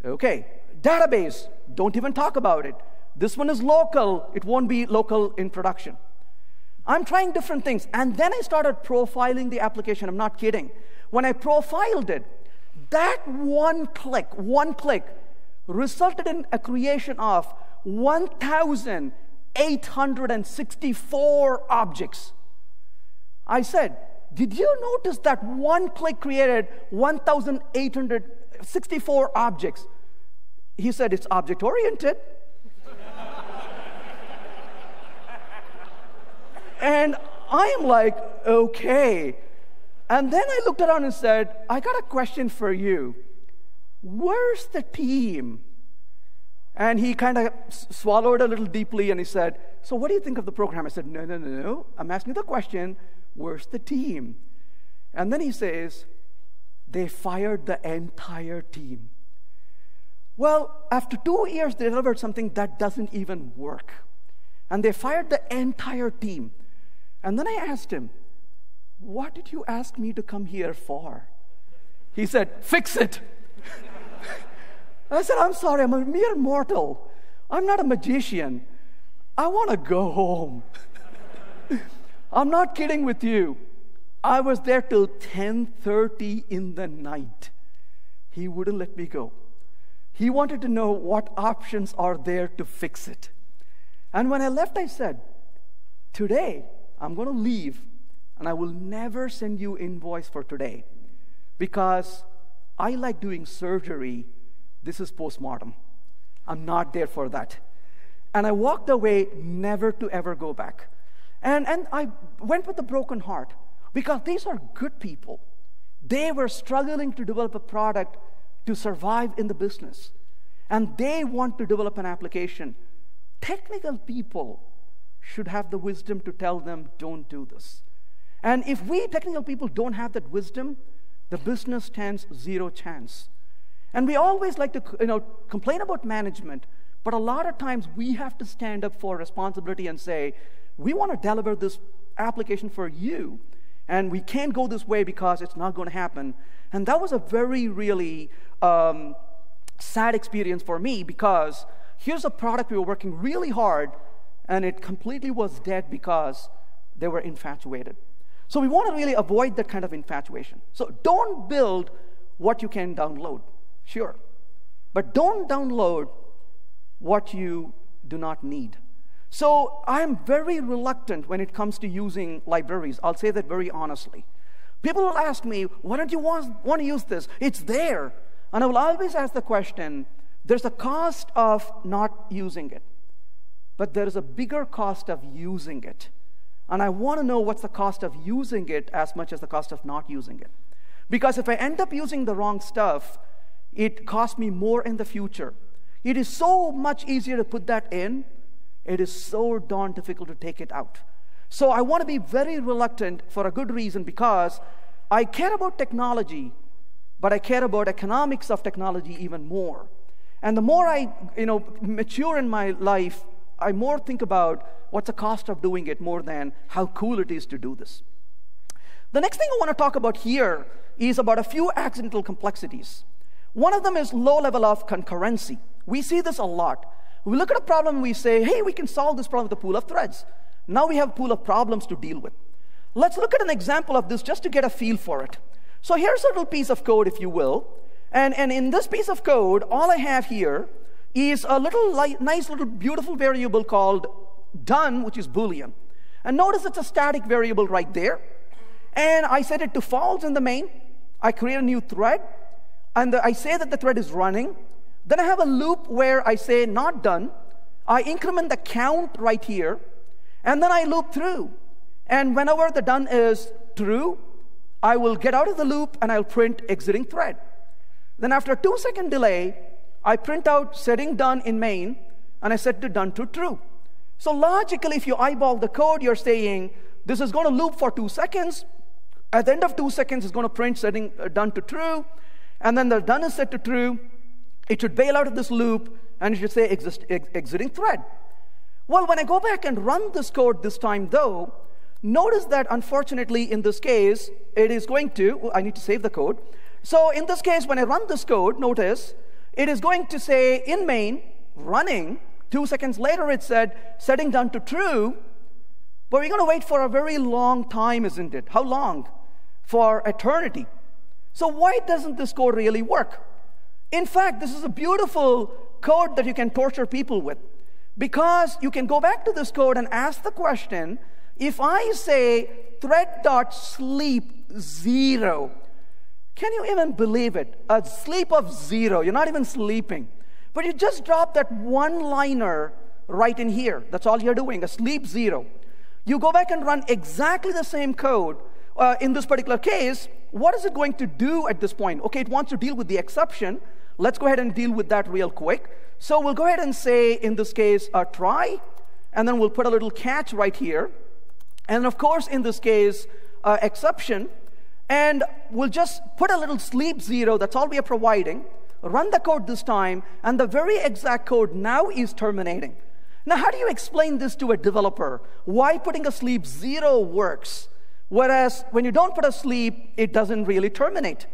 [SPEAKER 1] Okay, database, don't even talk about it. This one is local. It won't be local in production. I'm trying different things. And then I started profiling the application. I'm not kidding. When I profiled it, that one click resulted in a creation of 1,864 objects. I said, did you notice that one click created 1,864 objects? He said, it's object-oriented. And I am like, okay. And then I looked around and said, I got a question for you. Where's the team? And he kind of swallowed a little deeply and he said, so what do you think of the program? I said, no. I'm asking the question, where's the team? And then he says, they fired the entire team. Well, after 2 years, they delivered something that doesn't even work. And they fired the entire team. And then I asked him, what did you ask me to come here for? He said, fix it. I said, I'm sorry, I'm a mere mortal. I'm not a magician. I want to go home. I'm not kidding with you. I was there till 10:30 in the night. He wouldn't let me go. He wanted to know what options are there to fix it. And when I left, I said, today, I'm going to leave, and I will never send you invoice for today because I like doing surgery. This is postmortem. I'm not there for that. And I walked away never to ever go back. And I went with a broken heart because these are good people. They were struggling to develop a product to survive in the business. And they want to develop an application. Technical people should have the wisdom to tell them, don't do this. And if we technical people don't have that wisdom, the business stands zero chance. And we always like to complain about management, but a lot of times we have to stand up for responsibility and say, we want to deliver this application for you, and we can't go this way because it's not going to happen. And that was a very, really sad experience for me because here's a product we were working really hard, and it completely was dead because they were infatuated. So we want to really avoid that kind of infatuation. So don't build what you can download, sure. But don't download what you do not need. So I'm very reluctant when it comes to using libraries. I'll say that very honestly. People will ask me, why don't you want to use this? It's there. And I will always ask the question, there's a cost of not using it. But there is a bigger cost of using it. and I want to know what's the cost of using it as much as the cost of not using it. Because if I end up using the wrong stuff, it costs me more in the future. It is so much easier to put that in. It is so darn difficult to take it out. So I want to be very reluctant for a good reason, because I care about technology, but I care about economics of technology even more. And the more I mature in my life, I more think about what's the cost of doing it more than how cool it is to do this. The next thing I want to talk about here is about a few accidental complexities. One of them is low level of concurrency. We see this a lot. We look at a problem, we say, hey, we can solve this problem with a pool of threads. Now we have a pool of problems to deal with. Let's look at an example of this just to get a feel for it. So here's a little piece of code, if you will. And in this piece of code, all I have here is a little nice little beautiful variable called done, which is Boolean. And notice it's a static variable right there. And I set it to false in the main. I create a new thread. And I say that the thread is running. Then I have a loop where I say not done. I increment the count right here. And then I loop through. And whenever the done is true, I will get out of the loop and I'll print exiting thread. Then after a 2-second delay, I print out setting done in main, and I set the done to true. So logically, if you eyeball the code, you're saying this is going to loop for 2 seconds. At the end of 2 seconds, it's going to print setting done to true. And then the done is set to true. It should bail out of this loop, and it should say exiting thread. Well, when I go back and run this code this time, though, notice that unfortunately in this case, it is going to, I need to save the code. So in this case, when I run this code, notice, it is going to say in main, running. 2 seconds later, it said setting done to true. But we're going to wait for a very long time, isn't it? How long? For eternity. So why doesn't this code really work? In fact, this is a beautiful code that you can torture people with. Because you can go back to this code and ask the question, if I say thread.sleep 0, can you even believe it? A sleep of 0, you're not even sleeping. But you just drop that one-liner right in here. That's all you're doing, a sleep 0. You go back and run exactly the same code. In this particular case, what is it going to do at this point? Okay, it wants to deal with the exception. Let's go ahead and deal with that real quick. So we'll go ahead and say, in this case, try, and then we'll put a little catch right here. And of course, in this case, exception. And we'll just put a little sleep 0, that's all we are providing. Run the code this time, and the very exact code now is terminating. Now, how do you explain this to a developer? Why putting a sleep 0 works, whereas when you don't put a sleep, it doesn't really terminate?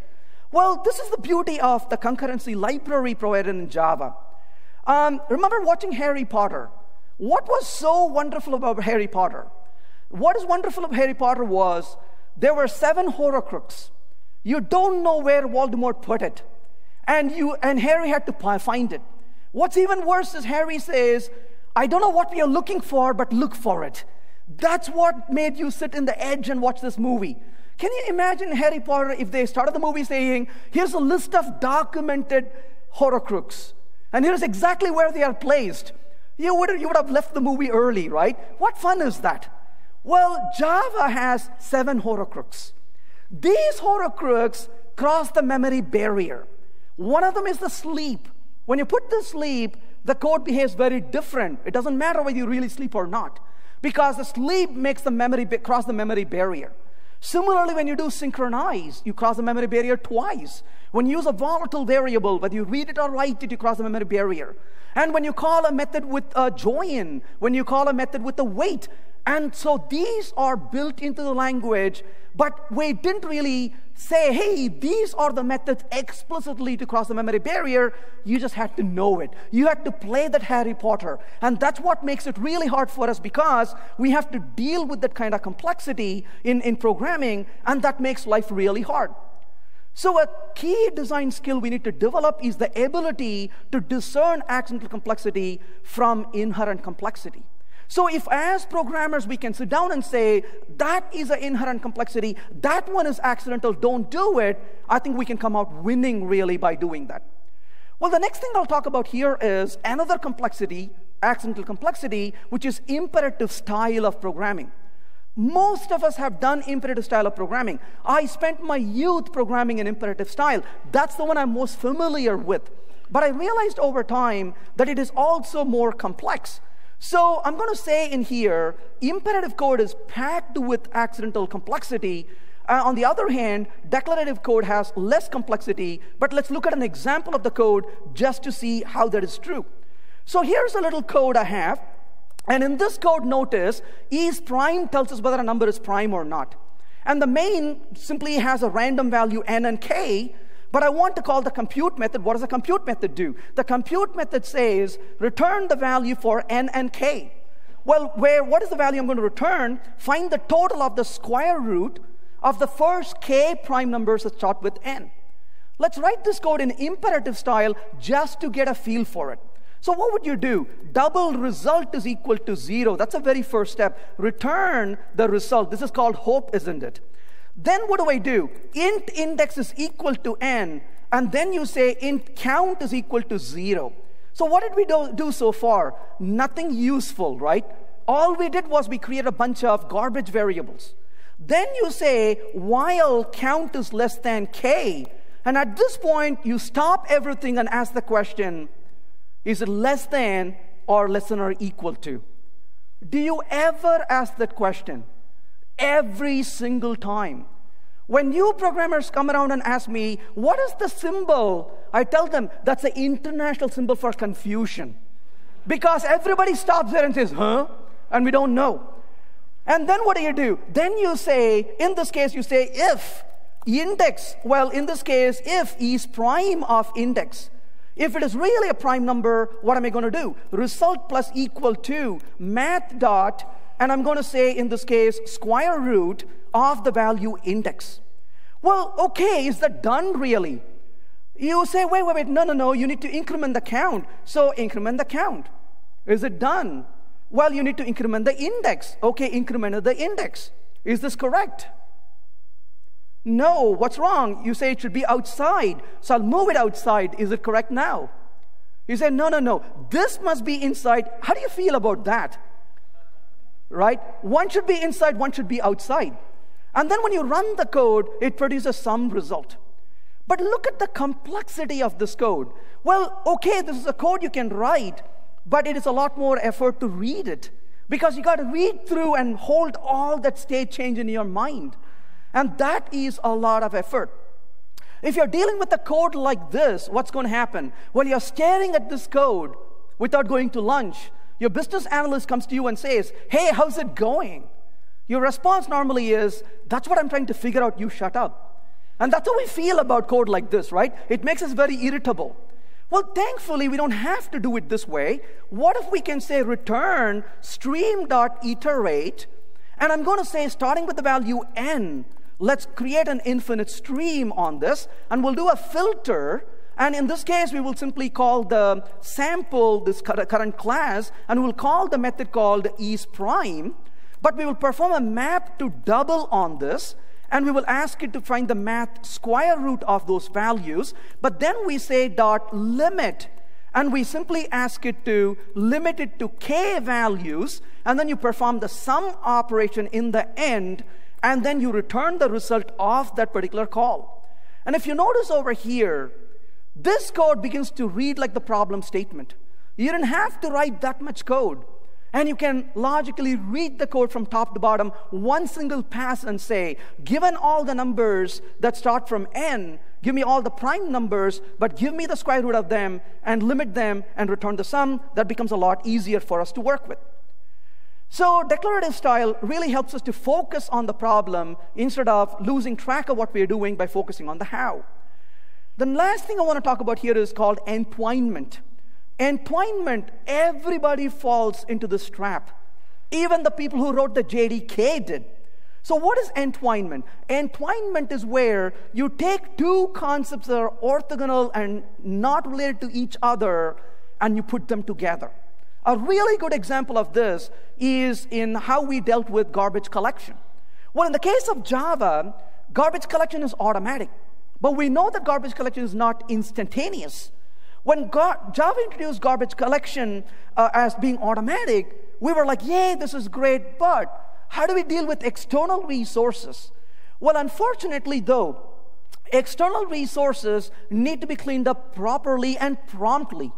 [SPEAKER 1] Well, this is the beauty of the concurrency library provided in Java. Remember watching Harry Potter? What was so wonderful about Harry Potter? What is wonderful about Harry Potter was there were 7 Horcruxes. You don't know where Voldemort put it. And Harry had to find it. What's even worse is Harry says, I don't know what we are looking for, but look for it. That's what made you sit in the edge and watch this movie. Can you imagine Harry Potter if they started the movie saying, here's a list of documented Horcruxes, and here's exactly where they are placed? You would have left the movie early, right? What fun is that? Well, Java has 7 Horcruxes. These Horcruxes cross the memory barrier. One of them is the sleep. When you put the sleep, the code behaves very different. It doesn't matter whether you really sleep or not, because the sleep makes the memory cross the memory barrier. Similarly, when you do synchronize, you cross the memory barrier twice. When you use a volatile variable, whether you read it or write it, you cross the memory barrier. And when you call a method with a join, when you call a method with a wait, and so these are built into the language, but we didn't really say, hey, these are the methods explicitly to cross the memory barrier. You just had to know it. You had to play that Harry Potter. And that's what makes it really hard for us, because we have to deal with that kind of complexity in programming, and that makes life really hard. So a key design skill we need to develop is the ability to discern accidental complexity from inherent complexity. So if as programmers we can sit down and say, that is an inherent complexity, that one is accidental, don't do it, I think we can come out winning really by doing that. Well, the next thing I'll talk about here is another complexity, accidental complexity, which is imperative style of programming. Most of us have done imperative style of programming. I spent my youth programming in imperative style. That's the one I'm most familiar with. But I realized over time that it is also more complex. So I'm going to say in here, imperative code is packed with accidental complexity. On the other hand, declarative code has less complexity. But let's look at an example of the code just to see how that is true. So here's a little code I have. And in this code, notice, is prime tells us whether a number is prime or not. And the main simply has a random value n and k, but I want to call the compute method. What does the compute method do? The compute method says, return the value for n and k. Well, what is the value I'm going to return? Find the total of the square root of the first k prime numbers that start with n. Let's write this code in imperative style just to get a feel for it. So what would you do? Double result is equal to 0. That's the very first step. Return the result. This is called hope, isn't it? Then what do? Int index is equal to n, and then you say int count is equal to 0. So what did we do so far? Nothing useful, right? All we did was we created a bunch of garbage variables. Then you say while count is less than k, and at this point you stop everything and ask the question, is it less than or less than or equal to? Do you ever ask that question? Every single time. When new programmers come around and ask me, what is the symbol? I tell them, that's the international symbol for confusion. Because everybody stops there and says, huh? And we don't know. And then what do? Then you say, in this case, you say if index, well, in this case, if is prime of index. If it is really a prime number, what am I going to do? Result plus equal to math dot, and I'm going to say, in this case, square root of the value index. Well, okay, is that done really? You say, wait, no, you need to increment the count. So increment the count. Is it done? Well, you need to increment the index. Okay, incremented the index. Is this correct? No, what's wrong? You say it should be outside, so I'll move it outside. Is it correct now? You say, no, this must be inside. How do you feel about that? Right? One should be inside, one should be outside. And then when you run the code, it produces some result. But look at the complexity of this code. Well, okay, this is a code you can write, but it is a lot more effort to read it, because you got to read through and hold all that state change in your mind. And that is a lot of effort. If you're dealing with a code like this, what's going to happen? Well, you're staring at this code without going to lunch. Your business analyst comes to you and says, hey, how's it going? Your response normally is, that's what I'm trying to figure out, you shut up. And that's how we feel about code like this, right? It makes us very irritable. Well, thankfully, we don't have to do it this way. What if we can say return stream.iterate, and I'm going to say, starting with the value n, let's create an infinite stream on this, and we'll do a filter. And in this case, we will simply call the sample, this current class, and we'll call the method called isPrime. But we will perform a map to double on this, and we will ask it to find the math square root of those values. But then we say dot limit, and we simply ask it to limit it to k values, and then you perform the sum operation in the end, and then you return the result of that particular call. And if you notice over here, this code begins to read like the problem statement. You didn't have to write that much code. And you can logically read the code from top to bottom, one single pass, and say, given all the numbers that start from n, give me all the prime numbers, but give me the square root of them, and limit them, and return the sum. That becomes a lot easier for us to work with. So declarative style really helps us to focus on the problem instead of losing track of what we're doing by focusing on the how. The last thing I want to talk about here is called entwinement. Entwinement, everybody falls into this trap. Even the people who wrote the JDK did. So what is entwinement? Entwinement is where you take two concepts that are orthogonal and not related to each other, and you put them together. A really good example of this is in how we dealt with garbage collection. Well, in the case of Java, garbage collection is automatic. But we know that garbage collection is not instantaneous. When Java introduced garbage collection as being automatic, we were like, yay, this is great, but how do we deal with external resources? Well, unfortunately, though, external resources need to be cleaned up properly and promptly.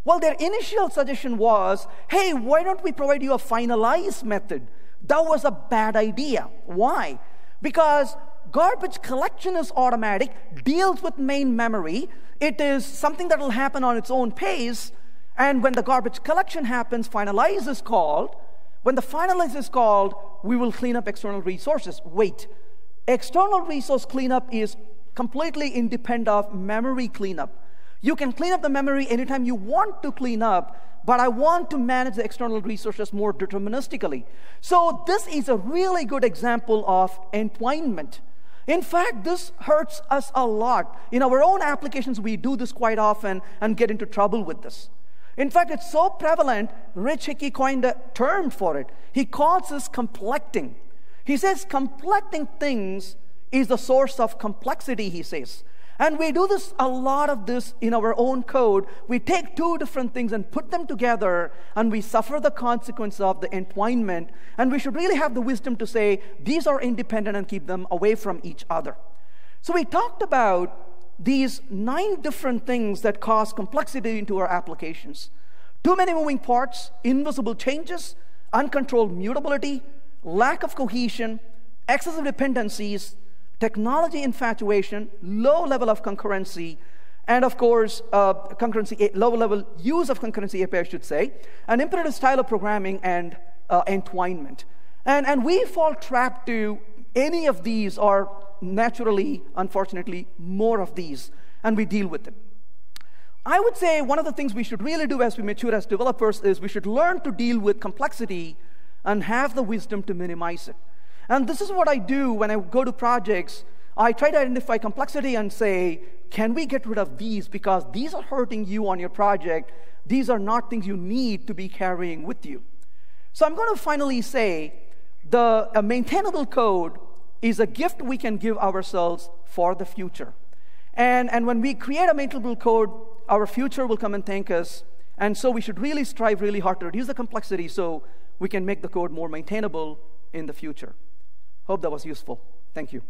[SPEAKER 1] Well, their initial suggestion was, hey, why don't we provide you a finalized method? That was a bad idea. Why? Because garbage collection is automatic, deals with main memory. It is something that will happen on its own pace. And when the garbage collection happens, finalize is called. When the finalize is called, we will clean up external resources. Wait, external resource cleanup is completely independent of memory cleanup. You can clean up the memory anytime you want to clean up, but I want to manage the external resources more deterministically. So this is a really good example of entwinement. In fact, this hurts us a lot. In our own applications, we do this quite often and get into trouble with this. In fact, it's so prevalent, Rich Hickey coined a term for it. He calls this complecting. He says complecting things is the source of complexity, he says. And we do this, a lot of this in our own code. We take two different things and put them together, and we suffer the consequence of the entwinement. And we should really have the wisdom to say, these are independent and keep them away from each other. So we talked about these 9 different things that cause complexity into our applications. Too many moving parts, invisible changes, uncontrolled mutability, lack of cohesion, excessive dependencies, technology infatuation, low level of concurrency, and of course, low level use of concurrency API, I should say, an imperative style of programming, and entwinement. And we fall trapped to any of these, or naturally, unfortunately, more of these, and we deal with it. I would say one of the things we should really do as we mature as developers is we should learn to deal with complexity and have the wisdom to minimize it. And this is what I do when I go to projects. I try to identify complexity and say, can we get rid of these? Because these are hurting you on your project. These are not things you need to be carrying with you. So I'm going to finally say a maintainable code is a gift we can give ourselves for the future. And when we create a maintainable code, our future will come and thank us. And so we should really strive really hard to reduce the complexity so we can make the code more maintainable in the future. Hope that was useful. Thank you.